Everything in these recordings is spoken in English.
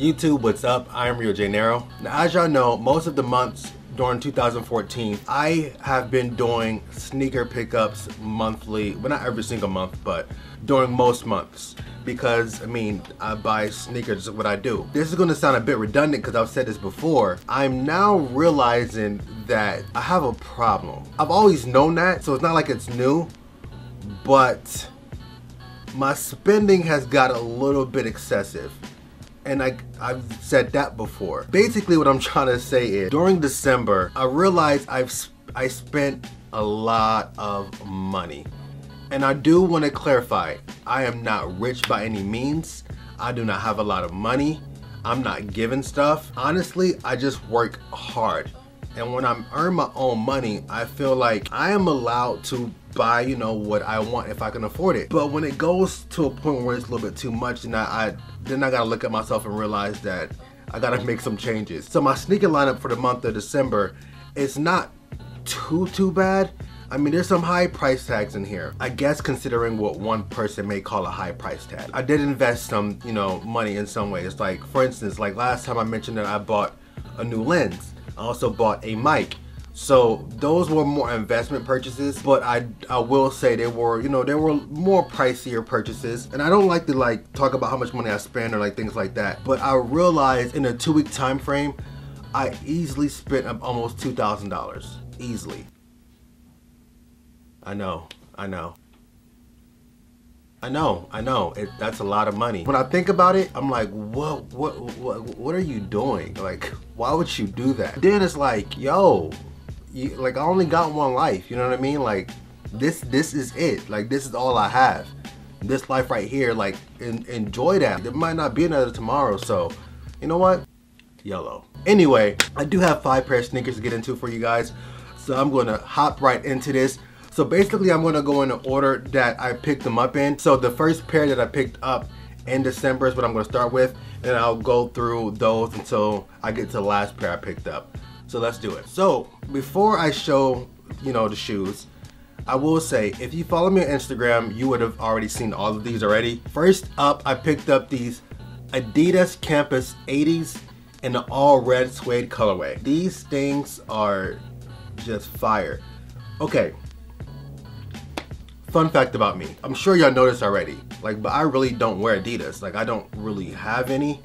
YouTube, what's up? I'm Rio Janeiro. Now, as y'all know, most of the months during 2014, I have been doing sneaker pickups monthly. Well, not every single month, but during most months. Because, I mean, I buy sneakers, is what I do. This is gonna sound a bit redundant because I've said this before. I'm now realizing that I have a problem. I've always known that, so it's not like it's new, but my spending has got a little bit excessive. And I've said that before. Basically what I'm trying to say is, during December, I realized I spent a lot of money. And I do want to clarify, I am not rich by any means. I do not have a lot of money. I'm not giving stuff. Honestly, I just work hard. And when I earn my own money, I feel like I am allowed to buy, you know, what I want if I can afford it. But when it goes to a point where it's a little bit too much, then I gotta look at myself and realize that I gotta make some changes. So my sneaker lineup for the month of December is not too bad. I mean, there's some high price tags in here. I guess considering what one person may call a high price tag. I did invest some, you know, money in some ways. Like, for instance, like last time I mentioned that I bought a new lens. I also bought a mic. So those were more investment purchases, but I will say they were, you know, they were more pricier purchases. And I don't like to talk about how much money I spend or things like that. But I realized in a 2-week time frame, I easily spent almost $2,000. Easily. I know. That's a lot of money. When I think about it, I'm like, what are you doing? Like, why would you do that? Then it's like, yo, I only got one life. You know what I mean? Like, this is it. Like, this is all I have. This life right here. Like, enjoy that. There might not be another tomorrow. So, you know what? YOLO. Anyway, I do have 5 pair of sneakers to get into for you guys. So I'm gonna hop right into this. So basically I'm gonna go in the order that I picked them up in. So the first pair that I picked up in December is what I'm gonna start with, and I'll go through those until I get to the last pair I picked up. So let's do it. So before I show, you know, the shoes, I will say, if you follow me on Instagram, you would have already seen all of these already. First up, I picked up these Adidas Campus ATS in the all red suede colorway. These things are just fire. Okay. Fun fact about me. I'm sure y'all know this already. But I really don't wear Adidas. I don't really have any.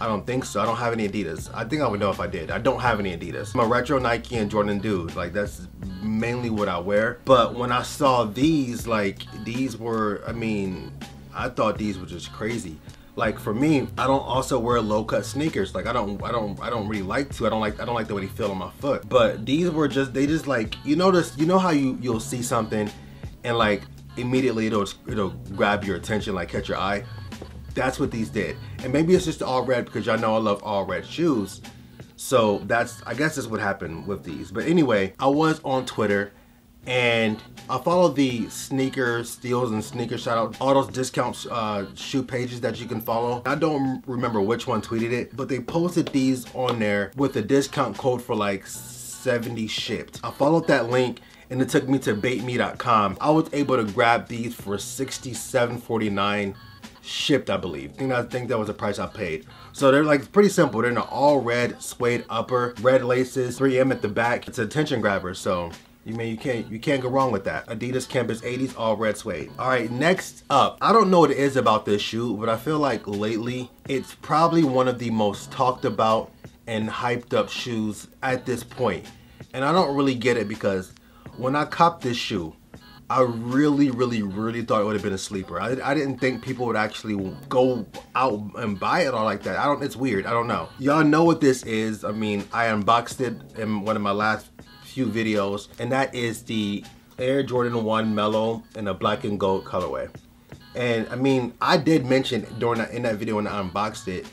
I don't think so. I don't have any Adidas. I think I would know if I did. I don't have any Adidas. I'm a retro Nike and Jordan dude. That's mainly what I wear. But when I saw these, these were, I mean, I thought these were just crazy. For me, I don't also wear low cut sneakers. I don't really like to. I don't like the way they feel on my foot. But these were just, you know how you'll see something and immediately it'll grab your attention, catch your eye. That's what these did. And maybe it's just all red because y'all know I love all red shoes. So I guess that's what happened with these. But anyway, I was on Twitter and I follow the sneaker steals and sneaker shout out, all those discount shoe pages that you can follow. I don't remember which one tweeted it, but they posted these on there with a discount code for 70 shipped. I followed that link and it took me to baitme.com. I was able to grab these for $67.49 shipped, I believe. I think that was the price I paid. So they're pretty simple. They're in an all red suede upper, red laces, 3M at the back. It's a attention grabber, so you can't go wrong with that. Adidas Campus ATS all red suede. All right, next up, I don't know what it is about this shoe, but I feel like lately it's probably one of the most talked about and hyped up shoes at this point. And I don't really get it because when I copped this shoe, I really thought it would have been a sleeper. I didn't think people would actually go out and buy it all like that. It's weird, I don't know. Y'all know what this is. I mean, I unboxed it in one of my last few videos, and that is the Air Jordan 1 Mellow in a black and gold colorway. And I mean, I did mention in that video when I unboxed it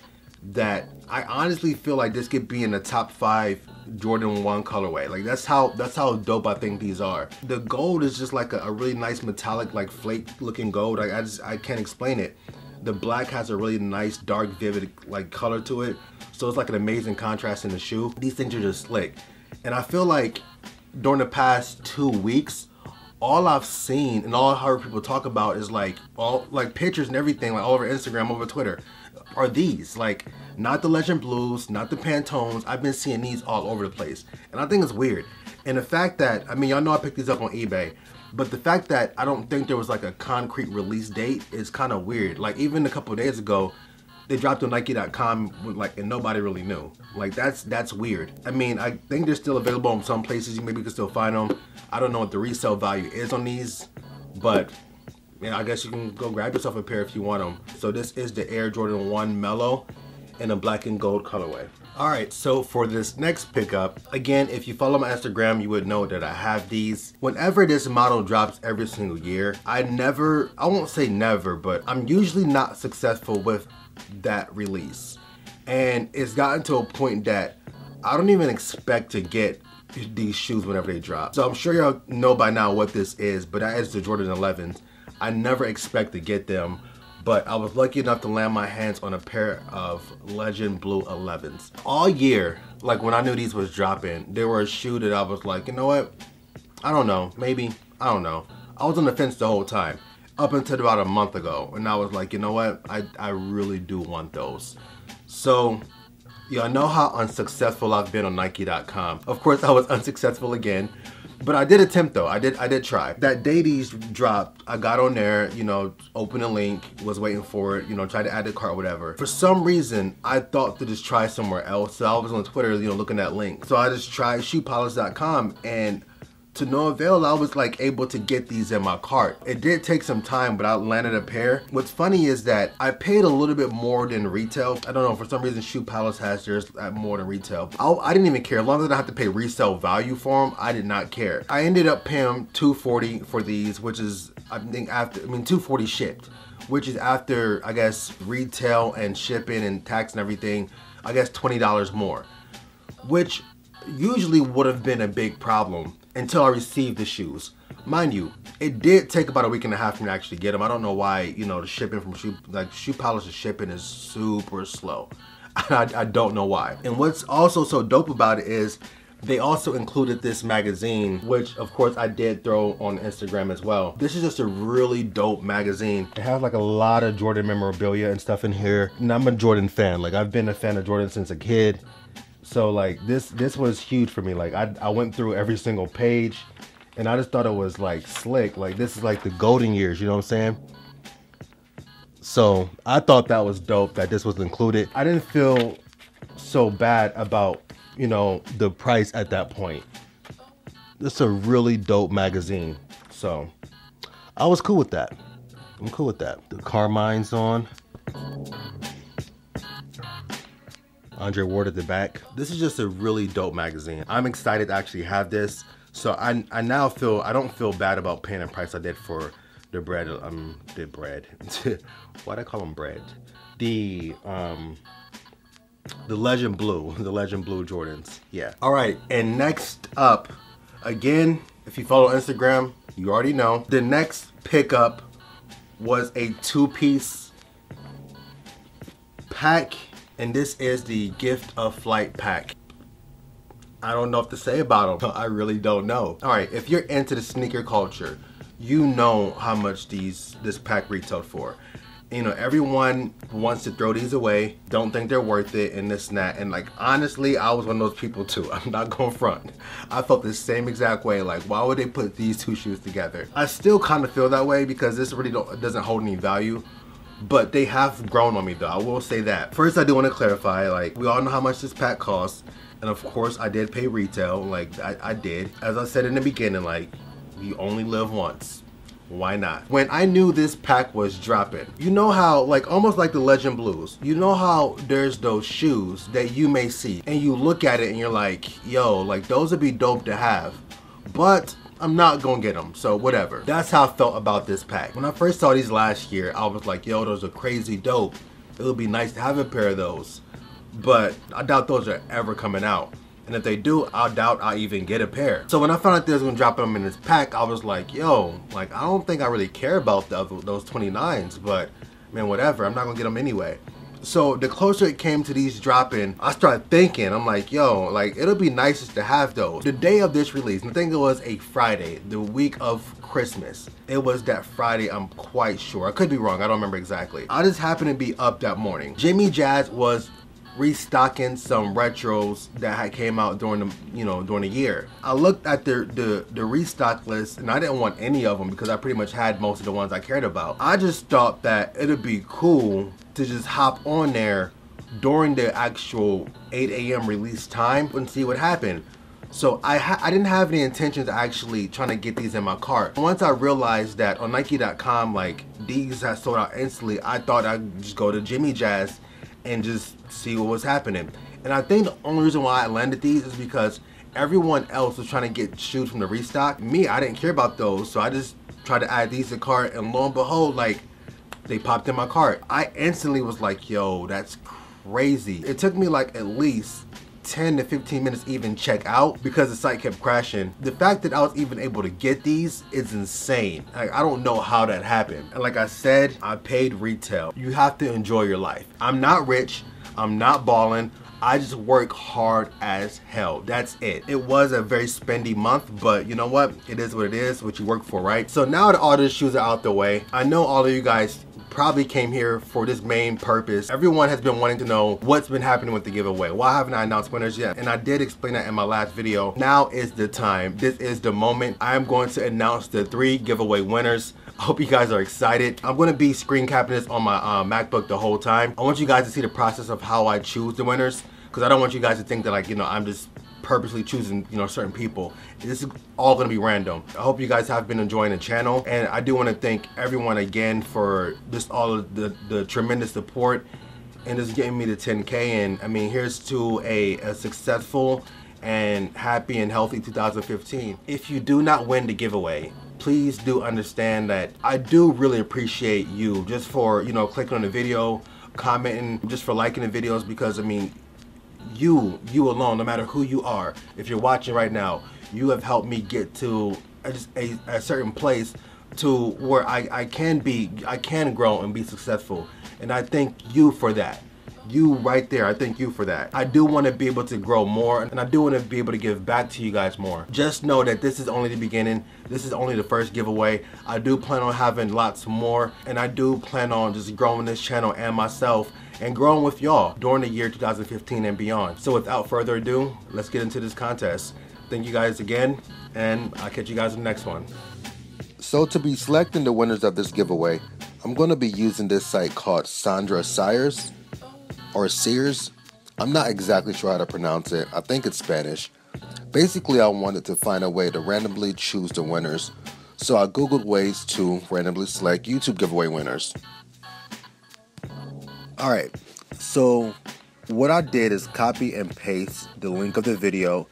that I honestly feel like this could be in the top 5 Jordan 1 colorway. That's how dope I think these are. The gold is just a really nice metallic, flake looking gold. I can't explain it. The black has a really nice dark vivid color to it, so it's an amazing contrast in the shoe. These things are just slick. And I feel like during the past 2 weeks, all I've seen and all I heard people talk about is all pictures and everything all over Instagram, over Twitter, are these. Like, not the Legend Blues, not the Pantones. I've been seeing these all over the place. And I think it's weird. And the fact that, I mean, y'all know I picked these up on eBay, but the fact that I don't think there was like a concrete release date is kind of weird. Like, even a couple of days ago, they dropped on Nike.com and nobody really knew. Like, that's weird. I mean, I think they're still available in some places. You maybe can still find them. I don't know what the resale value is on these, but I guess you can go grab yourself a pair if you want them. So this is the Air Jordan 1 Mellow in a black and gold colorway. All right, so for this next pickup, again, if you follow my Instagram, you would know that I have these. Whenever this model drops every single year, I won't say never, but I'm usually not successful with that release. And it's gotten to a point that I don't even expect to get these shoes whenever they drop. So I'm sure y'all know by now what this is, but that is the Jordan 11s. I never expect to get them, but I was lucky enough to land my hands on a pair of Legend Blue 11s. All year, like when I knew these was dropping, they were a shoe that I was like, you know what? I don't know, maybe, I don't know. I was on the fence the whole time, up until about a month ago, and I was like, you know what? I really do want those. So, y'all know how unsuccessful I've been on Nike.com. Of course, I was unsuccessful again. But I did attempt though, I did try. That day these dropped, I got on there, you know, opened a link, was waiting for it, you know, tried to add the cart, whatever. For some reason, I thought to just try somewhere else. So I was on Twitter, you know, looking at links. So I just tried shoepolish.com, and to no avail, I was like able to get these in my cart. It did take some time, but I landed a pair. What's funny is that I paid a little bit more than retail. I don't know, for some reason Shoe Palace has theirs at more than retail. I didn't even care. As long as I didn't have to pay resale value for them, I did not care. I ended up paying $240 for these, which is, I think $240 shipped, which is after, I guess, retail and shipping and tax and everything, I guess $20 more, which usually would have been a big problem until I received the shoes. Mind you, it did take about a week and a half for me to actually get them. I don't know why, you know, the shipping from Shoe Polish's shipping is super slow. I don't know why. And what's also so dope about it is they also included this magazine, which of course I did throw on Instagram as well. This is just a really dope magazine. It has like a lot of Jordan memorabilia and stuff in here. And I'm a Jordan fan. Like, I've been a fan of Jordan since a kid. So like this was huge for me. Like I went through every single page and I just thought it was like slick. Like, this is like the golden years, you know what I'm saying? So I thought that was dope that this was included. I didn't feel so bad about, you know, the price at that point. This is a really dope magazine. So I was cool with that. I'm cool with that. The Carmine's on. Andre Ward at the back. This is just a really dope magazine. I'm excited to actually have this. So I now feel, I don't feel bad about paying the price I did for the bread. Why'd I call them bread? The Legend Blue Jordans. Yeah. All right, and next up, again, if you follow Instagram, you already know. The next pickup was a two-piece pack. And this is the Gift of Flight pack. I don't know what to say about them. I really don't know. All right, if you're into the sneaker culture, you know how much this pack retailed for. You know, everyone wants to throw these away, don't think they're worth it, and this and that. And like, honestly, I was one of those people too. I'm not going front. I felt the same exact way. Like, why would they put these two shoes together? I still kind of feel that way because this really doesn't hold any value. But they have grown on me though, I will say that. First, I do want to clarify, like, we all know how much this pack costs. And of course, I did pay retail, like, I did. As I said in the beginning, like, you only live once. Why not? When I knew this pack was dropping, you know how, like, almost like the Legend Blues, you know how there's those shoes that you may see and you look at it and you're like, yo, like, those would be dope to have. But I'm not gonna get them, so whatever. That's how I felt about this pack. When I first saw these last year, I was like, yo, those are crazy dope. It would be nice to have a pair of those. But I doubt those are ever coming out. And if they do, I doubt I'll even get a pair. So when I found out they was gonna drop them in this pack, I was like, yo, like, I don't think I really care about those 29s, but man, whatever, I'm not gonna get them anyway. So the closer it came to these dropping, I started thinking, I'm like, yo, like it'll be nicest to have those. The day of this release, I think it was a Friday, the week of Christmas. It was that Friday, I'm quite sure. I could be wrong, I don't remember exactly. I just happened to be up that morning. Jimmy Jazz was restocking some retros that had came out during the during the year. I looked at the restock list and I didn't want any of them because I pretty much had most of the ones I cared about. I just thought that it'd be cool to just hop on there during the actual 8 a.m. release time and see what happened. So I didn't have any intentions of actually trying to get these in my cart. Once I realized that on Nike.com, like these had sold out instantly, I thought I'd just go to Jimmy Jazz and just see what was happening. And I think the only reason why I landed these is because everyone else was trying to get shoes from the restock. Me, I didn't care about those, so I just tried to add these to the cart, and lo and behold, like they popped in my cart. I instantly was like, yo, that's crazy. It took me like at least 10 to 15 minutes to even check out because the site kept crashing. The fact that I was even able to get these is insane. Like, I don't know how that happened. And like I said, I paid retail. You have to enjoy your life. I'm not rich, I'm not balling, I just work hard as hell. That's it. It was a very spendy month, but you know what? It is what it is, what you work for, right? So now that all the shoes are out the way, I know all of you guys probably came here for this main purpose. Everyone has been wanting to know what's been happening with the giveaway. Why haven't I announced winners yet? And I did explain that in my last video. Now is the time. This is the moment. I am going to announce the 3 giveaway winners. I hope you guys are excited. I'm going to be screen capping this on my MacBook the whole time. I want you guys to see the process of how I choose the winners, because I don't want you guys to think that, like, I'm just purposely choosing, certain people. This is all gonna be random. I hope you guys have been enjoying the channel, and I do want to thank everyone again for just all of the tremendous support and just getting me to 10K. And I mean, here's to a successful and happy and healthy 2015. If you do not win the giveaway, please do understand that I do really appreciate you just for clicking on the video, commenting, just for liking the videos, because I mean, you alone, no matter who you are, if you're watching right now, you have helped me get to a certain place to where I can grow and be successful. And I thank you for that. You right there, I thank you for that. I do want to be able to grow more, and I do want to be able to give back to you guys more. Just know that this is only the beginning. This is only the first giveaway. I do plan on having lots more, and I do plan on just growing this channel and myself and growing with y'all during the year 2015 and beyond. So without further ado, let's get into this contest. Thank you guys again, and I'll catch you guys in the next one. So to be selecting the winners of this giveaway, I'm going to be using this site called Sandra Sears, or Sears. I'm not exactly sure how to pronounce it. I think it's Spanish. Basically, I wanted to find a way to randomly choose the winners, so I googled ways to randomly select YouTube giveaway winners. Alright, so what I did is copy and paste the link of the video,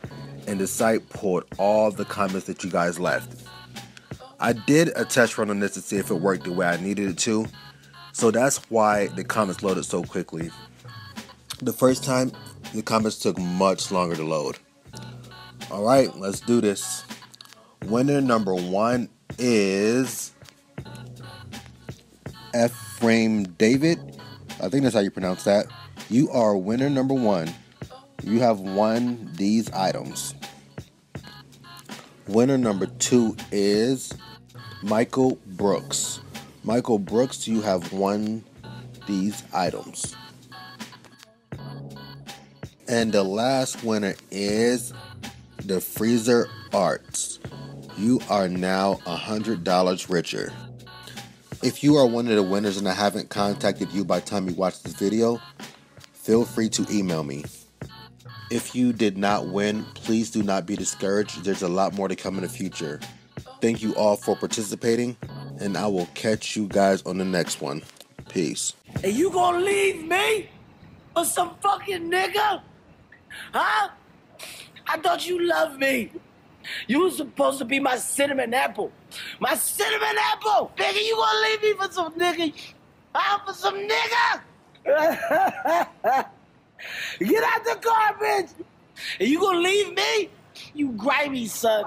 and the site pulled all the comments that you guys left. I did a test run on this to see if it worked the way I needed it to, so that's why the comments loaded so quickly. The first time, the comments took much longer to load. Alright, let's do this. Winner number 1 is Ephraim David. I think that's how you pronounce that. You are winner number 1. You have won these items. Winner number 2 is Michael Brooks. Michael Brooks, you have won these items. And the last winner is the Freezer Arts. You are now $100 richer. If you are one of the winners and I haven't contacted you by the time you watch this video, feel free to email me. If you did not win, please do not be discouraged. There's a lot more to come in the future. Thank you all for participating, and I will catch you guys on the next one. Peace. And you gonna leave me for some fucking nigga? Huh? I thought you loved me. You were supposed to be my cinnamon apple. My cinnamon apple! Nigga, you gonna leave me for some nigga? Huh? For some nigga? Get out the garbage! And you gonna leave me? You grimy son.